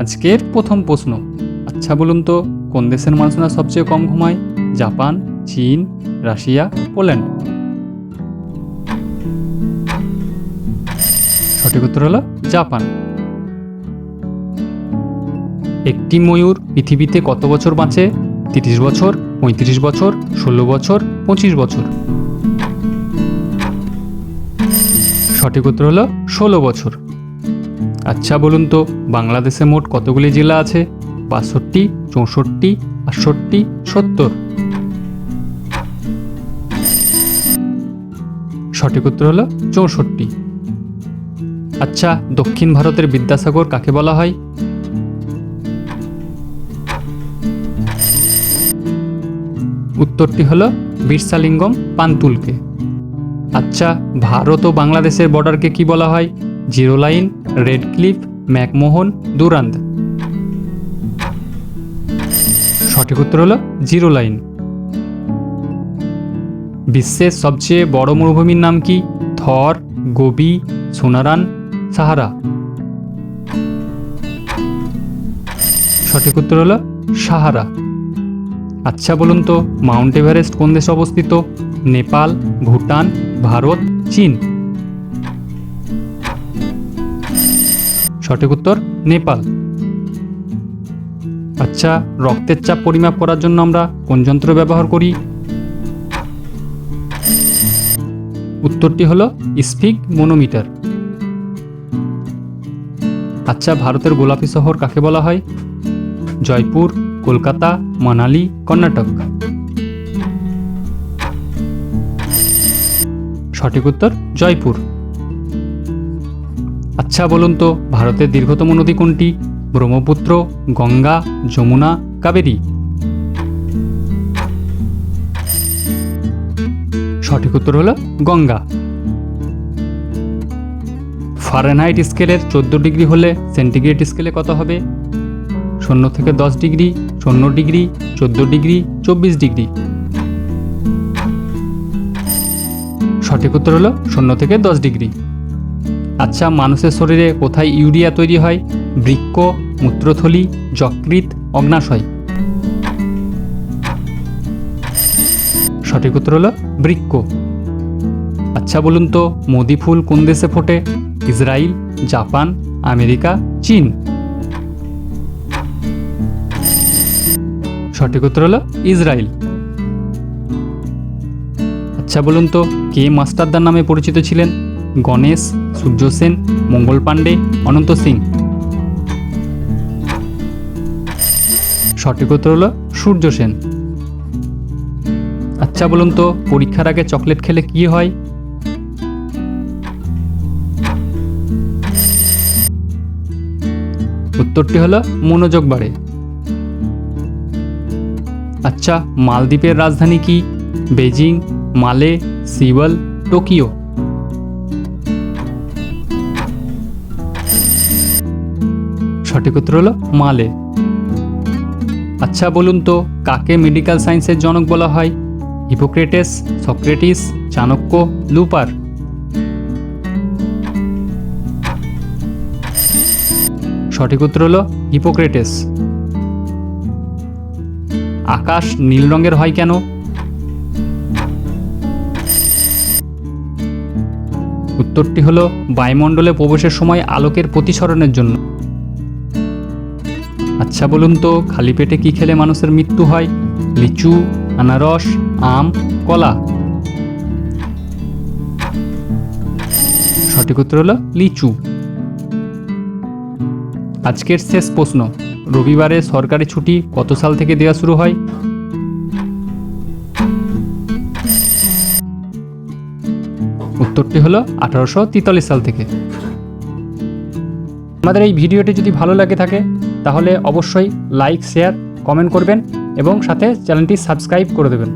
আজকের প্রথম প্রশ্ন, আচ্ছা বলুন তো কোন দেশের মানুষরা সবচেয়ে কম ঘুমায়? জাপান, চীন, রাশিয়া, পোল্যান্ড? সঠিক উত্তর হলো জাপান। একটি ময়ূর পৃথিবীতে কত বছর বাঁচে? 30 বছর, 35 বছর, 16 বছর, 25 বছর? সঠিক উত্তর হলো 16 বছর। আচ্ছা বলুন তো বাংলাদেশে মোট কতগুলি জেলা আছে? 62, 64, 68, 70? সঠিক উত্তর হলো 64। আচ্ছা, দক্ষিণ ভারতের বিদ্যাসাগর কাকে বলা হয়? উত্তরটি হলো বিরসালিঙ্গম পান্তুলকে। আচ্ছা, ভারত ও বাংলাদেশের বর্ডারকে কি বলা হয়? Zero line, red cliff, McMahon, Durand? সঠিক উত্তর হলো জিরো লাইন। বিশ্বের সবচেয়ে বড় মরুভূমির নাম কি? থর, গোবি, সোনারান, সাহারা? সঠিক উত্তর হলো সাহারা। আচ্ছা বলুন তো মাউন্ট এভারেস্ট কোন দেশে অবস্থিত? নেপাল, ভুটান, ভারত, চীন? সঠিক উত্তর নেপাল। আচ্ছা, রক্তের চাপ পরিমাপ করার জন্য আমরা কোন যন্ত্র ব্যবহার করি? উত্তরটি হলো স্ফিগমোনোমিটার। আচ্ছা, ভারতের গোলাপি শহর কাকে বলা হয়? জয়পুর, কলকাতা, মানালি, কর্ণাটক? সঠিক উত্তর জয়পুর। আচ্ছা বলুন তো ভারতের দীর্ঘতম নদী কোনটি? ব্রহ্মপুত্র, গঙ্গা, যমুনা, কাবেরী? সঠিক উত্তর হলো গঙ্গা। ফারেনহাইট স্কেলের 14 ডিগ্রি হলে সেন্টিগ্রেড স্কেলে কত হবে? 0 থেকে 10 ডিগ্রি, 0 ডিগ্রি, 14 ডিগ্রি, 24 ডিগ্রি? সঠিক উত্তর হলো 0 থেকে 10 ডিগ্রি। আচ্ছা, মানুষের শরীরে কোথায় ইউরিয়া তৈরি হয়? বৃক্ক, মূত্রথলি, যকৃৎ, অগ্নাশয়? সঠিক উত্তর হলো বৃক্ক। আচ্ছা বলুন তো মোদি ফুল কোন দেশে ফোটে? ইসরায়েল, জাপান, আমেরিকা, চীন? সঠিক উত্তর হলো ইসরায়েল। আচ্ছা বলুন তো কে মাস্টারদার নামে পরিচিত ছিলেন? গণেশ, সূর্য সেন, মঙ্গল পাণ্ডে, অনন্ত সিং? সঠিক উত্তর হলো সূর্য সেন। আচ্ছা বলুন তো পরীক্ষার আগে চকলেট খেলে কি হয়? উত্তরটি হলো মনোযোগ বাড়ে। আচ্ছা, মালদ্বীপের রাজধানী কি? বেজিং, মালে, সিওল, টোকিও? সঠিক উত্তর হলো মালে। আচ্ছা বলুন তো কাকে মেডিকেল সায়েন্সের জনক বলা হয়? হিপোক্রেটিস, সক্রেটিস, চাণক্য, লুপার? সঠিক উত্তর হলো হিপোক্রেটিস। আকাশ নীল রঙের হয় কেন? উত্তরটি হলো বায়ুমণ্ডলে প্রবেশের সময় আলোকের প্রতিসরণের জন্য। আচ্ছা বলুন তো খালি পেটে কি খেলে মানুষের মৃত্যু হয়? লিচু, আনারস, আম, কলা? সঠিক উত্তর হলো লিচু। আজকের শেষ প্রশ্ন, রবিবারে সরকারি ছুটি কত সাল থেকে দেওয়া শুরু হয়? উত্তরটি হলো 1843 সাল থেকে। আমাদের এই ভিডিওটি যদি ভালো লাগে থাকে তাহলে অবশ্যই লাইক, শেয়ার, কমেন্ট করবেন এবং সাথে চ্যানেলটি সাবস্ক্রাইব করে দেবেন।